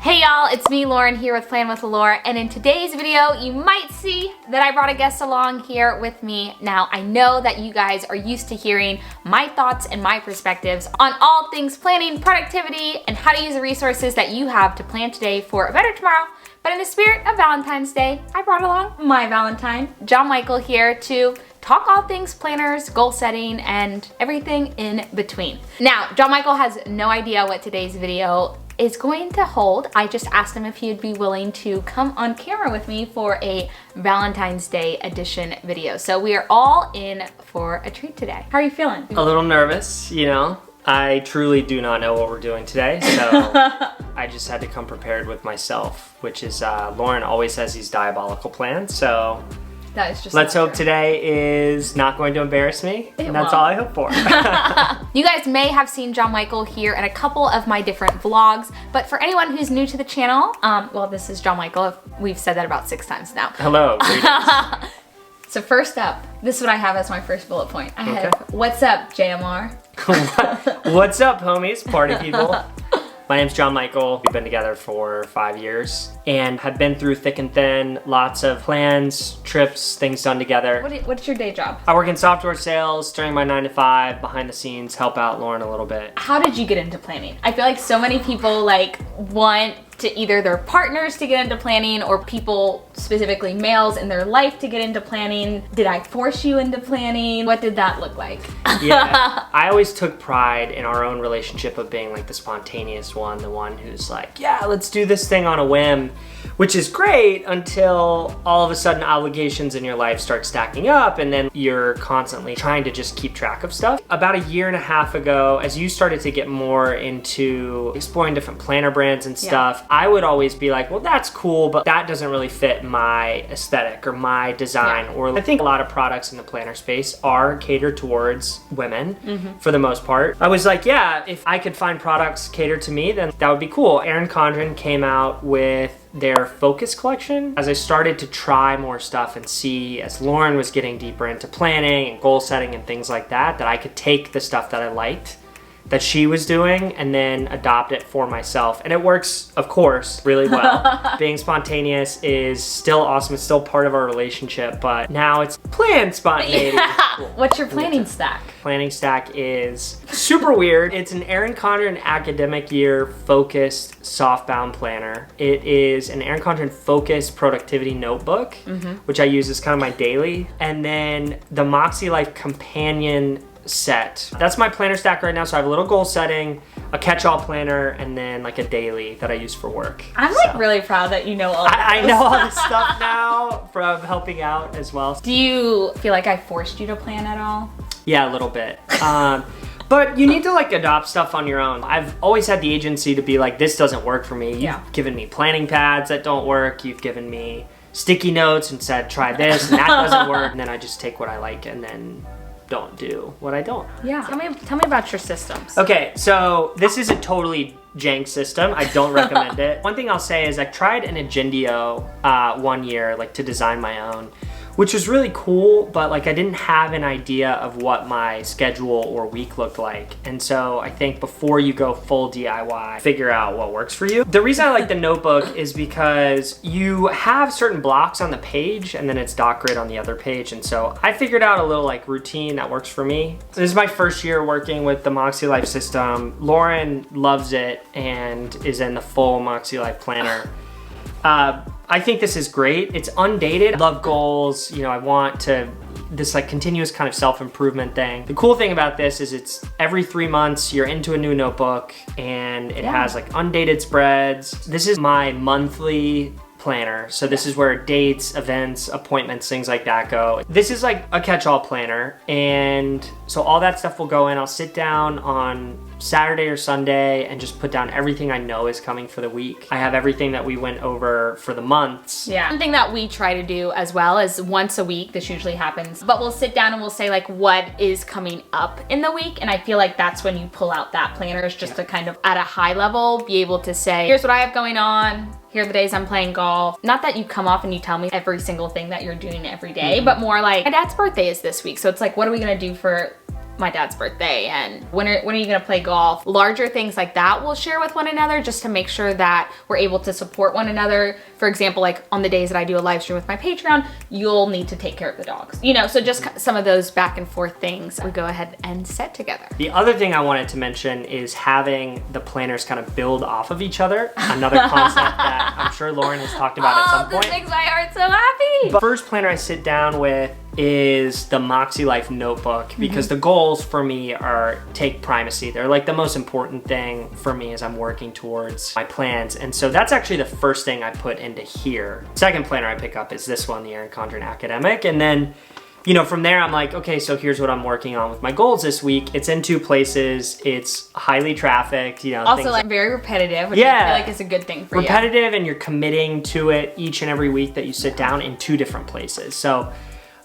Hey y'all, it's me Lauren here with Plan with Laur, and in today's video you might see that I brought a guest along here with me. Now I know that you guys are used to hearing my thoughts and my perspectives on all things planning, productivity, and how to use the resources that you have to plan today for a better tomorrow. But in the spirit of Valentine's Day, I brought along my Valentine, John Michael, here to talk all things planners, goal setting, and everything in between. Now, John Michael has no idea what today's video is going to hold. I just asked him if he'd be willing to come on camera with me for a Valentine's Day edition video. So we are all in for a treat today. How are you feeling? A little nervous, you know. I truly do not know what we're doing today, so I just had to come prepared with myself, which is Lauren always has these diabolical plans, so that is just let's hope today is not going to embarrass me, and that's all I hope for. You guys may have seen John Michael here in a couple of my different vlogs, but for anyone who's new to the channel, well, this is John Michael. We've said that about 6 times now. Hello. So first up, this is what I have as my first bullet point. I have, what's up, JMR? What's up, homies, party people? My name's John Michael. We've been together for 5 years and have been through thick and thin, lots of plans, trips, things done together. What's your day job? I work in software sales during my 9 to 5, behind the scenes, help out Lauren a little bit. How did you get into planning? I feel like so many people want to either their partners to get into planning or people, specifically males in their life, to get into planning. Did I force you into planning? What did that look like? Yeah, I always took pride in our own relationship of being like the spontaneous one, the one who's like, yeah, let's do this thing on a whim, which is great until all of a sudden obligations in your life start stacking up and then you're constantly trying to just keep track of stuff. About a year and a half ago, as you started to get more into exploring different planner brands and stuff, I would always be like, well, that's cool, but that doesn't really fit my aesthetic or my design. Or I think a lot of products in the planner space are catered towards women for the most part. I was like, yeah, if I could find products catered to me, then that would be cool. Erin Condren came out with their Focus collection. As I started to try more stuff and see, as Lauren was getting deeper into planning and goal setting and things like that, that I could take the stuff that I liked that she was doing and then adopt it for myself. And it works, of course, really well. Being spontaneous is still awesome. It's still part of our relationship, but now it's planned spontaneity. Yeah. What's your planning stack? Planning stack is super weird. It's an Erin Condren academic year focused softbound planner. It is an Erin Condren focused productivity notebook, which I use as kind of my daily. And then the MakseLife companion set. That's my planner stack right now. So I have a little goal setting, a catch-all planner, and then like a daily that I use for work. I'm like really proud that you know all I know all this stuff now from helping out as well. Do you feel like I forced you to plan at all? Yeah, a little bit. But you need to like adopt stuff on your own. I've always had the agency to be like, this doesn't work for me. You've given me planning pads that don't work. You've given me sticky notes and said, try this, and that doesn't work. And then I just take what I like and then don't do what I don't. Yeah. Tell me about your systems. Okay, so this is a totally jank system. I don't recommend it. One thing I'll say is I tried an Agendio 1 year, like to design my own, which was really cool, but like I didn't have an idea of what my schedule or week looked like. And so I think before you go full DIY, figure out what works for you. The reason I like the notebook is because you have certain blocks on the page and then it's dot grid on the other page. And so I figured out a little like routine that works for me. This is my first year working with the MakseLife system. Lauren loves it and is in the full MakseLife planner. I think this is great. It's undated. I love goals. You know, I want to, this like continuous kind of self-improvement thing. The cool thing about this is it's every 3 months, you're into a new notebook and it has like undated spreads. This is my monthly planner. So this is where dates, events, appointments, things like that go. This is like a catch-all planner. And so all that stuff will go in. I'll sit down on Saturday or Sunday and just put down everything I know is coming for the week. I have everything that we went over for the months. Yeah. One thing that we try to do as well is once a week, this usually happens, but we'll sit down and we'll say like what is coming up in the week. And I feel like that's when you pull out that planner, is just to kind of at a high level be able to say, here's what I have going on. Here are the days I'm playing golf. Not that you come off and you tell me every single thing that you're doing every day, but more like, my dad's birthday is this week. So it's like, what are we gonna do for my dad's birthday and when are you gonna play golf? Larger things like that we'll share with one another just to make sure that we're able to support one another. For example, like on the days that I do a live stream with my Patreon, you'll need to take care of the dogs. You know, so just some of those back and forth things we go ahead and set together. The other thing I wanted to mention is having the planners kind of build off of each other. Another concept that I'm sure Lauren has talked about at some point. This makes my heart so happy. The first planner I sit down with is the MakseLife notebook because the goals for me are take primacy. They're like the most important thing for me as I'm working towards my plans. And so that's actually the first thing I put into here. Second planner I pick up is this one, the Erin Condren Academic. And then, you know, from there I'm like, okay, so here's what I'm working on with my goals this week. It's in 2 places. It's highly trafficked, you know. Also like very repetitive, which I feel like is a good thing for you. Repetitive, and you're committing to it each and every week that you sit down in 2 different places. So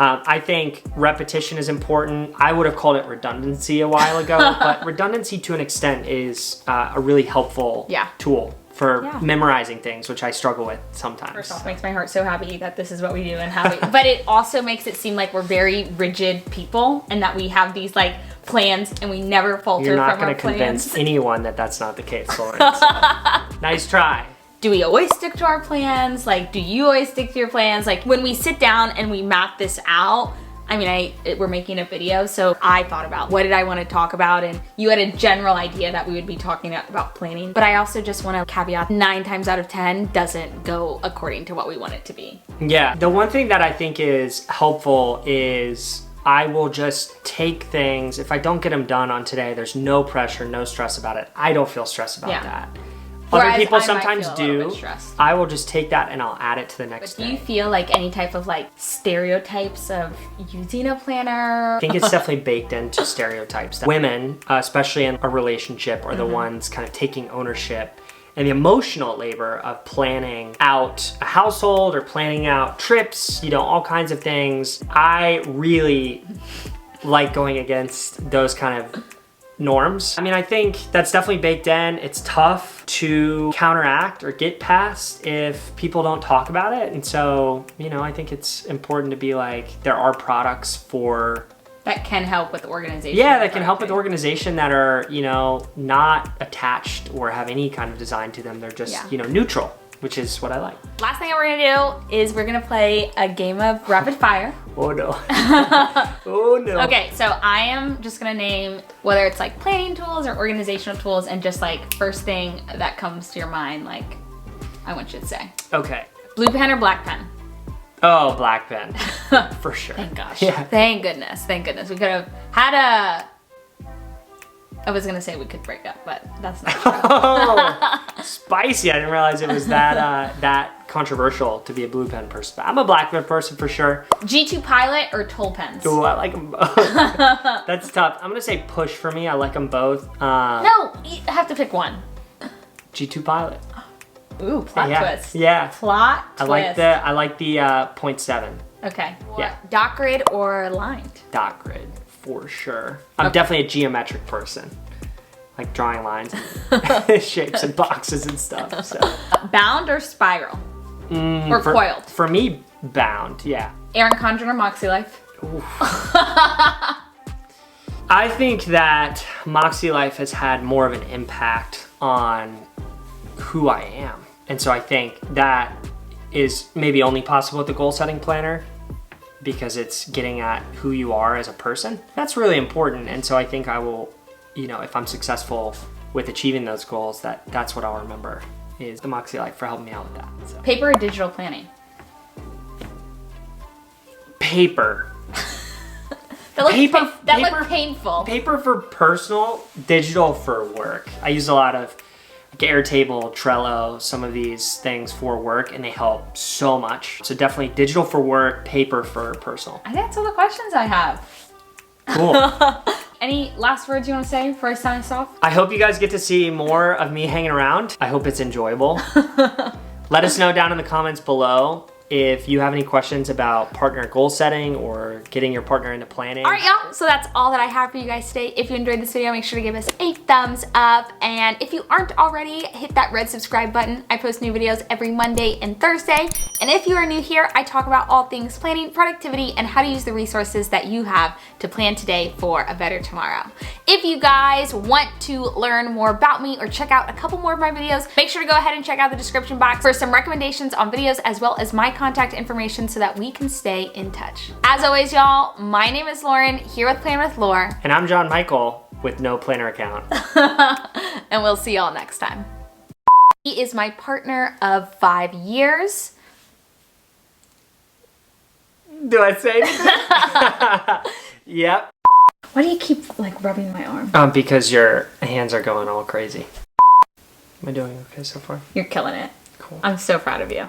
I think repetition is important. I would have called it redundancy a while ago, but redundancy to an extent is a really helpful tool for memorizing things, which I struggle with sometimes. First off, makes my heart so happy that this is what we do and how we, but it also makes it seem like we're very rigid people and that we have these like plans and we never falter from our plans. You're not going to convince anyone that that's not the case, Lauren. So. Nice try. Do we always stick to our plans? Like, do you always stick to your plans? Like, when we sit down and we map this out, I mean, we're making a video, so I thought about what did I want to talk about, and you had a general idea that we would be talking about planning. But I also just want to caveat 9 times out of 10 doesn't go according to what we want it to be. Yeah, the one thing that I think is helpful is I will just take things, if I don't get them done on today, there's no pressure, no stress about it. I don't feel stressed about that. Other people sometimes do. I will just take that and I'll add it to the next day. Do you feel like any type of like stereotypes of using a planner? I think it's definitely baked into stereotypes. That women, especially in a relationship, are the ones kind of taking ownership and the emotional labor of planning out a household or planning out trips, you know, all kinds of things. I really like going against those kind of norms. I mean, I think that's definitely baked in. It's tough to counteract or get past if people don't talk about it. And so, you know, I think it's important to be like, there are products for that can help with organization. Yeah, that can help with organization that are, you know, not attached or have any kind of design to them. They're just, you know, neutral, which is what I like. Last thing that we're gonna do is we're gonna play a game of rapid fire. Oh no. Oh no. Okay, so I am just gonna name whether it's like planning tools or organizational tools and just like first thing that comes to your mind, like I want you to say. Okay. Blue pen or black pen? Oh, black pen. For sure. Thank gosh. Yeah. Thank goodness. Thank goodness. We could have had a... I was gonna say we could break up, but that's not true. Oh, spicy. I didn't realize it was that that controversial to be a blue pen person. I'm a black pen person for sure. G2 Pilot or Toll pens? Oh, I like them both. That's tough. I'm gonna say push for me. I like them both. No, you have to pick one. G2 Pilot. Ooh, plot twist. Yeah. Plot twist. I like the 0.7. Okay. Yeah. Dot grid or lined? Dot grid. For sure. I'm definitely a geometric person. Like drawing lines, shapes and boxes and stuff. So. Bound or spiral? Or coiled? For me, bound, yeah. Erin Condren or MakseLife? I think that MakseLife has had more of an impact on who I am. And so I think that is maybe only possible with the goal setting planner, because it's getting at who you are as a person. That's really important. And so I think I will, you know, if I'm successful with achieving those goals, that's what I'll remember is the MakseLife for helping me out with that. So. Paper or digital planning? Paper. That looked painful. Paper for personal, digital for work. I use a lot of like Airtable, Trello, some of these things for work, and they help so much. So definitely digital for work, paper for personal. I think that's all the questions I have. Cool. Any last words you want to say before I sign us off? I hope you guys get to see more of me hanging around. I hope it's enjoyable. Let us know down in the comments below if you have any questions about partner goal setting or getting your partner into planning. All right, y'all, so that's all that I have for you guys today. If you enjoyed this video, make sure to give us a thumbs up. And if you aren't already, hit that red subscribe button. I post new videos every Monday and Thursday. And if you are new here, I talk about all things planning, productivity, and how to use the resources that you have to plan today for a better tomorrow. If you guys want to learn more about me or check out a couple more of my videos, make sure to go ahead and check out the description box for some recommendations on videos as well as my contact information so that we can stay in touch. As always, y'all, my name is Lauren, here with Plan with Laur. And I'm John Michael with no planner account. And we'll see y'all next time. He is my partner of 5 years. Do I say anything? Yep. Why do you keep like rubbing my arm? Because your hands are going all crazy. Am I doing okay so far? You're killing it. Cool. I'm so proud of you.